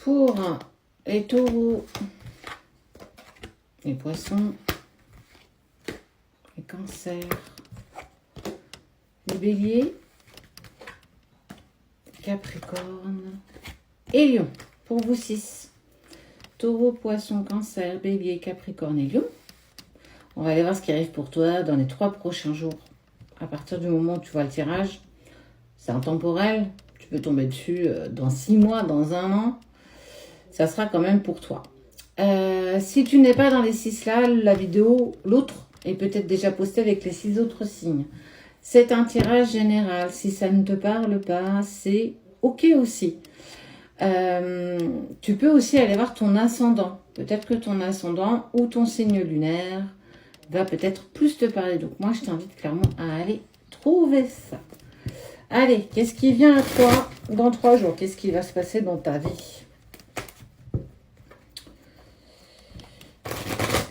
Pour les taureaux, les poissons, les cancers, les béliers, capricorne et lion. Pour vous 6. Taureau, poisson, cancer, bélier, capricorne et lion. On va aller voir ce qui arrive pour toi dans les 3 prochains jours. À partir du moment où tu vois le tirage, c'est intemporel. Tu peux tomber dessus dans 6 mois, dans 1 an. Ça sera quand même pour toi. Si tu n'es pas dans les 6 là, la vidéo, l'autre, est peut-être déjà postée avec les 6 autres signes. C'est un tirage général. Si ça ne te parle pas, c'est ok aussi. Tu peux aussi aller voir ton ascendant. Peut-être que ton ascendant ou ton signe lunaire va peut-être plus te parler. Donc moi, je t'invite clairement à aller trouver ça. Allez, qu'est-ce qui vient à toi dans 3 jours? Qu'est-ce qui va se passer dans ta vie?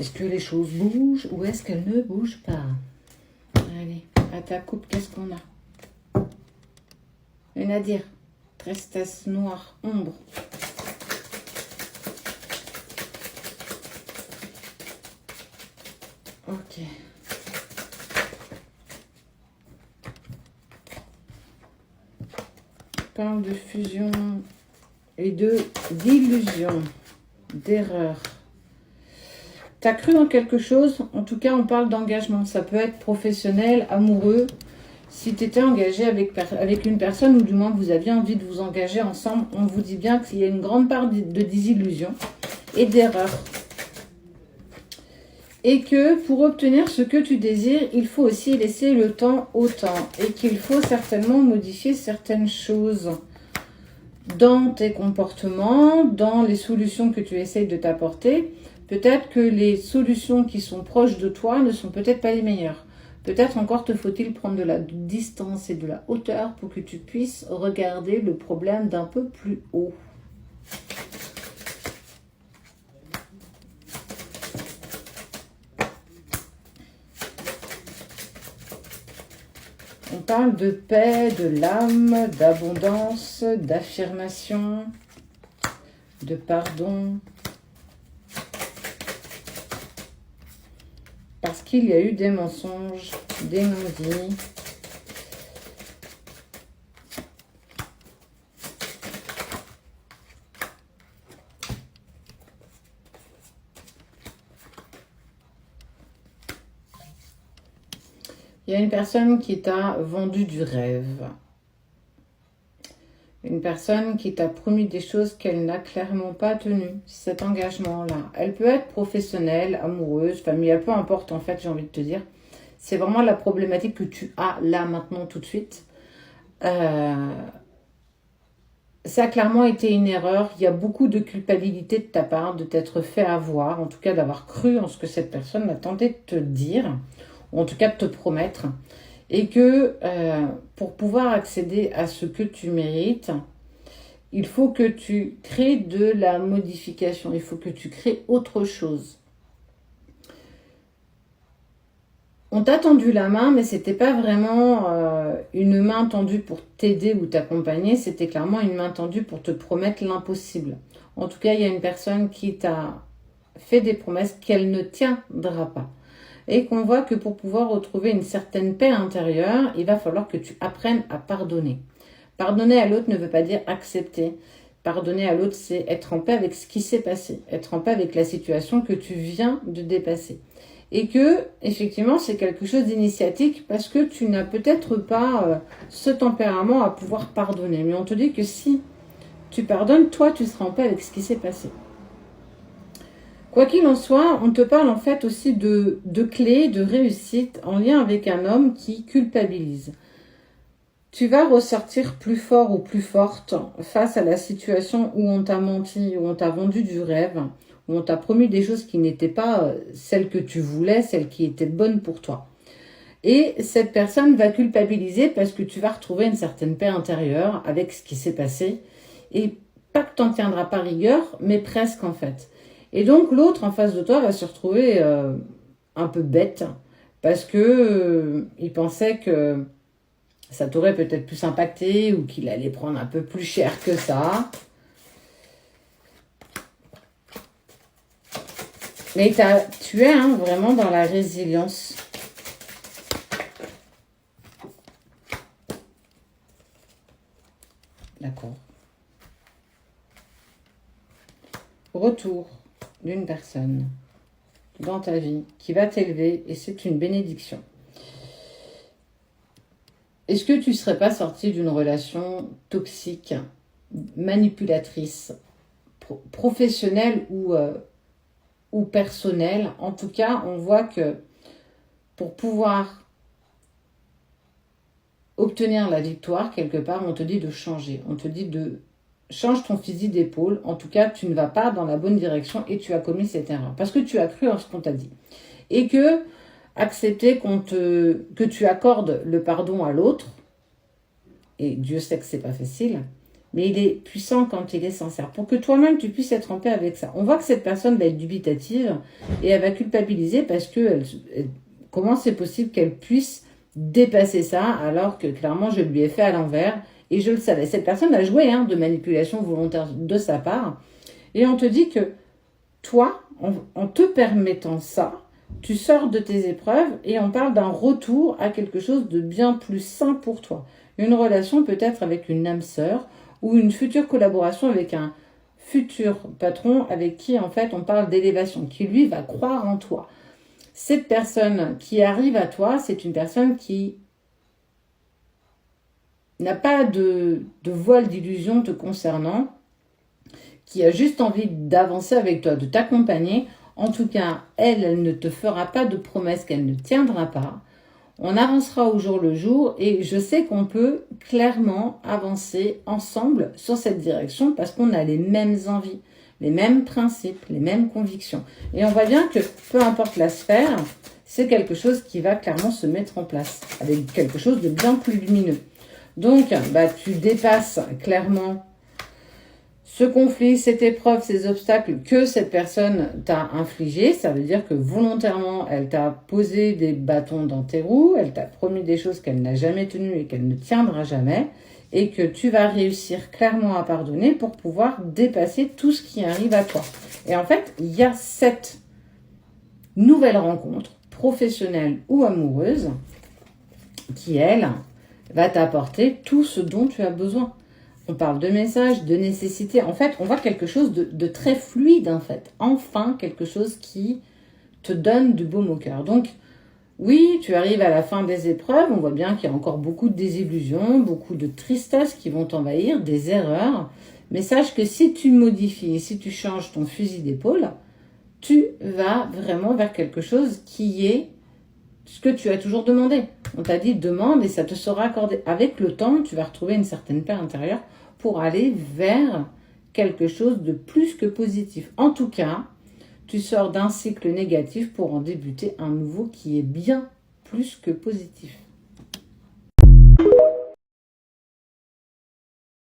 Est-ce que les choses bougent ou est-ce qu'elles ne bougent pas? Allez, à ta coupe, qu'est-ce qu'on a? Une à dire. Tristesse, noire, ombre. Ok. Parle de fusion et d'illusion, d'erreur. Tu as cru en quelque chose, en tout cas on parle d'engagement. Ça peut être professionnel, amoureux. Si tu étais engagé avec une personne, ou du moins vous aviez envie de vous engager ensemble, on vous dit bien qu'il y a une grande part de désillusion et d'erreur. Et que pour obtenir ce que tu désires, il faut aussi laisser le temps au temps. Et qu'il faut certainement modifier certaines choses dans tes comportements, dans les solutions que tu essayes de t'apporter. Peut-être que les solutions qui sont proches de toi ne sont peut-être pas les meilleures. Peut-être encore te faut-il prendre de la distance et de la hauteur pour que tu puisses regarder le problème d'un peu plus haut. On parle de paix, de l'âme, d'abondance, d'affirmation, de pardon. Parce qu'il y a eu des mensonges, des non-dits. Il y a une personne qui t'a vendu du rêve. Une personne qui t'a promis des choses qu'elle n'a clairement pas tenues. Cet engagement-là. Elle peut être professionnelle, amoureuse, familiale, peu importe en fait, j'ai envie de te dire. C'est vraiment la problématique que tu as là, maintenant, tout de suite. Ça a clairement été une erreur. Il y a beaucoup de culpabilité de ta part, de t'être fait avoir, en tout cas d'avoir cru en ce que cette personne a tenté de te dire, ou en tout cas de te promettre. Et que pour pouvoir accéder à ce que tu mérites, il faut que tu crées de la modification. Il faut que tu crées autre chose. On t'a tendu la main, mais ce n'était pas vraiment une main tendue pour t'aider ou t'accompagner. C'était clairement une main tendue pour te promettre l'impossible. En tout cas, il y a une personne qui t'a fait des promesses qu'elle ne tiendra pas. Et qu'on voit que pour pouvoir retrouver une certaine paix intérieure, il va falloir que tu apprennes à pardonner. Pardonner à l'autre ne veut pas dire accepter. Pardonner à l'autre, c'est être en paix avec ce qui s'est passé. Être en paix avec la situation que tu viens de dépasser. Et que, effectivement, c'est quelque chose d'initiatique parce que tu n'as peut-être pas ce tempérament à pouvoir pardonner. Mais on te dit que si tu pardonnes, toi, tu seras en paix avec ce qui s'est passé. Quoi qu'il en soit, on te parle en fait aussi de clés, de réussite en lien avec un homme qui culpabilise. Tu vas ressortir plus fort ou plus forte face à la situation où on t'a menti, où on t'a vendu du rêve, où on t'a promis des choses qui n'étaient pas celles que tu voulais, celles qui étaient bonnes pour toi. Et cette personne va culpabiliser parce que tu vas retrouver une certaine paix intérieure avec ce qui s'est passé. Et pas que tu n'en tiendras pas rigueur, mais presque en fait. Et donc l'autre en face de toi va se retrouver un peu bête parce que il pensait que ça t'aurait peut-être plus impacté ou qu'il allait prendre un peu plus cher que ça. Mais tu es vraiment dans la résilience. D'accord. Retour d'une personne dans ta vie qui va t'élever et c'est une bénédiction. Est-ce que tu ne serais pas sorti d'une relation toxique, manipulatrice, professionnelle ou personnelle? En tout cas, on voit que pour pouvoir obtenir la victoire, quelque part, on te dit de changer. On te dit de change ton fusil d'épaule. En tout cas, tu ne vas pas dans la bonne direction et tu as commis cette erreur. Parce que tu as cru en ce qu'on t'a dit. Et que accepter que tu accordes le pardon à l'autre, et Dieu sait que c'est pas facile, mais il est puissant quand il est sincère, pour que toi-même tu puisses être en paix avec ça. On voit que cette personne va être dubitative et elle va culpabiliser parce que comment c'est possible qu'elle puisse dépasser ça alors que clairement je lui ai fait à l'envers et je le savais. Cette personne a joué de manipulation volontaire de sa part et on te dit que toi, en te permettant ça, tu sors de tes épreuves et on parle d'un retour à quelque chose de bien plus sain pour toi. Une relation peut-être avec une âme sœur ou une future collaboration avec un futur patron avec qui en fait on parle d'élévation, qui lui va croire en toi. Cette personne qui arrive à toi, c'est une personne qui n'a pas de voile d'illusion te concernant, qui a juste envie d'avancer avec toi, de t'accompagner. En tout cas, elle ne te fera pas de promesses qu'elle ne tiendra pas. On avancera au jour le jour et je sais qu'on peut clairement avancer ensemble sur cette direction parce qu'on a les mêmes envies, les mêmes principes, les mêmes convictions. Et on voit bien que peu importe la sphère, c'est quelque chose qui va clairement se mettre en place avec quelque chose de bien plus lumineux. Donc, tu dépasses clairement ce conflit, cette épreuve, ces obstacles que cette personne t'a infligé. Ça veut dire que volontairement, elle t'a posé des bâtons dans tes roues, elle t'a promis des choses qu'elle n'a jamais tenues et qu'elle ne tiendra jamais, et que tu vas réussir clairement à pardonner pour pouvoir dépasser tout ce qui arrive à toi. Et en fait, il y a cette nouvelle rencontre, professionnelle ou amoureuse, qui, elle, va t'apporter tout ce dont tu as besoin. On parle de messages, de nécessité. En fait, on voit quelque chose de très fluide, en fait. Enfin, quelque chose qui te donne du baume au cœur. Donc, oui, tu arrives à la fin des épreuves. On voit bien qu'il y a encore beaucoup de désillusions, beaucoup de tristesse qui vont t'envahir, des erreurs. Mais sache que si tu modifies, si tu changes ton fusil d'épaule, tu vas vraiment vers quelque chose qui est ce que tu as toujours demandé. On t'a dit demande et ça te sera accordé. Avec le temps, tu vas retrouver une certaine paix intérieure pour aller vers quelque chose de plus que positif. En tout cas, tu sors d'un cycle négatif pour en débuter un nouveau qui est bien plus que positif.